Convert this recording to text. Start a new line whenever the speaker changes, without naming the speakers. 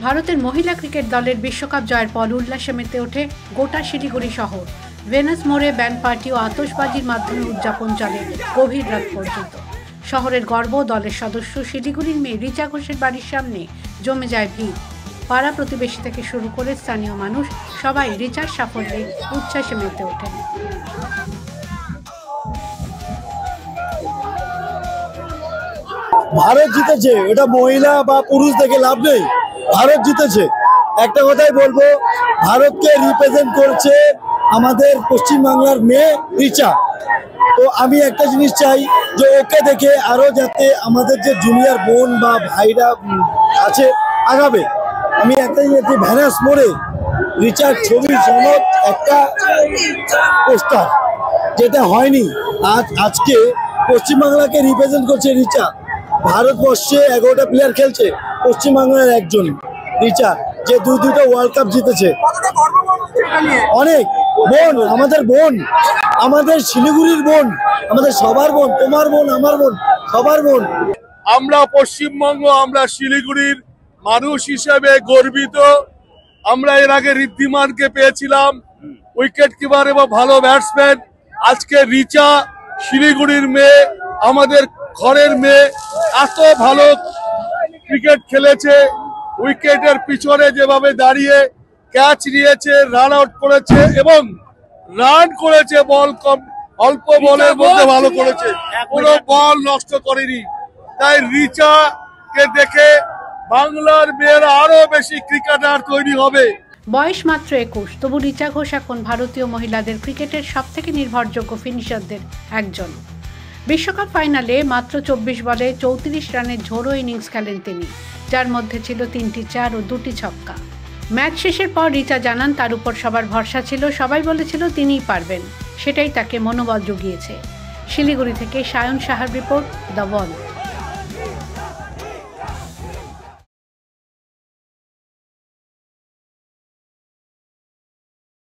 ভারতের মহিলা ক্রিকেট দলের বিশ্বকাপ জয়ের পর উল্লাসে মেতে ওঠে গোটা শিলিগুড়ি শহর। ভেনাস মোড়ে ব্যান্ড পার্টি ও আতশবাজির মাধ্যমে উদযাপন চলে গভীর রাত পর্যন্ত। শহরের গর্ব দলের সদস্য শিলিগুড়ির মেয়ে রিচা ঘোষের বাড়ির সামনে জমে যায় ভিড়। পাড়া প্রতিবেশী থেকে শুরু করে স্থানীয় মানুষ সবাই রিচার সাফল্যে উচ্ছ্বাসে মেতে ওঠেন।
ভারত জিতেছে, এটা মহিলা বা পুরুষ দেখে লাভ নেই, ভারত জিতেছে। একটা কথাই বলবো, ভারতকে রিপ্রেজেন্ট করছে আমাদের পশ্চিমবাংলার মেয়ে রিচা। তো আমি একটা জিনিস চাই যে ওকে দেখে আরো যাতে আমাদের যে জুনিয়র বোন বা ভাইরা আছে আগাবে। আমি একটা জিনিস, ভেনাস মোড়ে রিচার ছবি সনদ একটা পোস্টার, যেটা হয়নি। আজকে পশ্চিমবাংলাকে রিপ্রেজেন্ট করছে রিচা। ভারতবর্ষে 11টা প্লেয়ার খেলছে, পশ্চিমবাংলার একজন রিচা, যে দুটো ওয়ার্ল্ড কাপ জিতেছে। অনেক বোন, আমাদের বোন, আমাদের শিলিগুড়ির বোন, আমাদের সবার বোন, তোমার বোন, আমার বোন, সবার বোন।
আমরা পশ্চিমবঙ্গ, আমরা শিলিগুড়ির মানুষ হিসেবে গর্বিত। আমরা এর আগে ঋদ্ধিমানকে পেয়েছিলাম, উইকেট কিপার এবং ভালো ব্যাটসম্যান। আজকে রিচা শিলিগুড়ির মেয়ে, আমাদের ঘরের মেয়ে, এত ভালো ক্রিকেট খেলেছে। উইকেটের পিছনে যেভাবে দাঁড়িয়ে ক্যাচ নিয়েছে, রান আউট করেছে এবং রান করেছে, বল কম, অল্প বলের মধ্যে ভালো করেছে, কোনো বল নষ্ট করেনি। তাই রিচাকে দেখে বাংলার মেয়েরা আরো বেশি ক্রিকেটার তৈরি হবে।
বয়স মাত্র 21, তবু রিচা ঘোষ এখন ভারতীয় মহিলাদের ক্রিকেটের সবথেকে নির্ভরযোগ্য ফিনিশারদের একজন। বিশ্বকাপ ফাইনালে মাত্র 24 বলে 34 রানের ঝোড়ো ইনিংস খেলেন তিনি, যার মধ্যে ছিল 3টি 4 ও 2টি ছক্কা। ম্যাচ শেষের পর রিচা জানান তার উপর সবার ভরসা ছিল, সবাই বলেছিল তিনিই পারবেন, সেটাই তাকে মনোবল জুগিয়েছে। শিলিগুড়ি থেকে সায়ন সাহার রিপোর্ট, দ্য ওয়াল।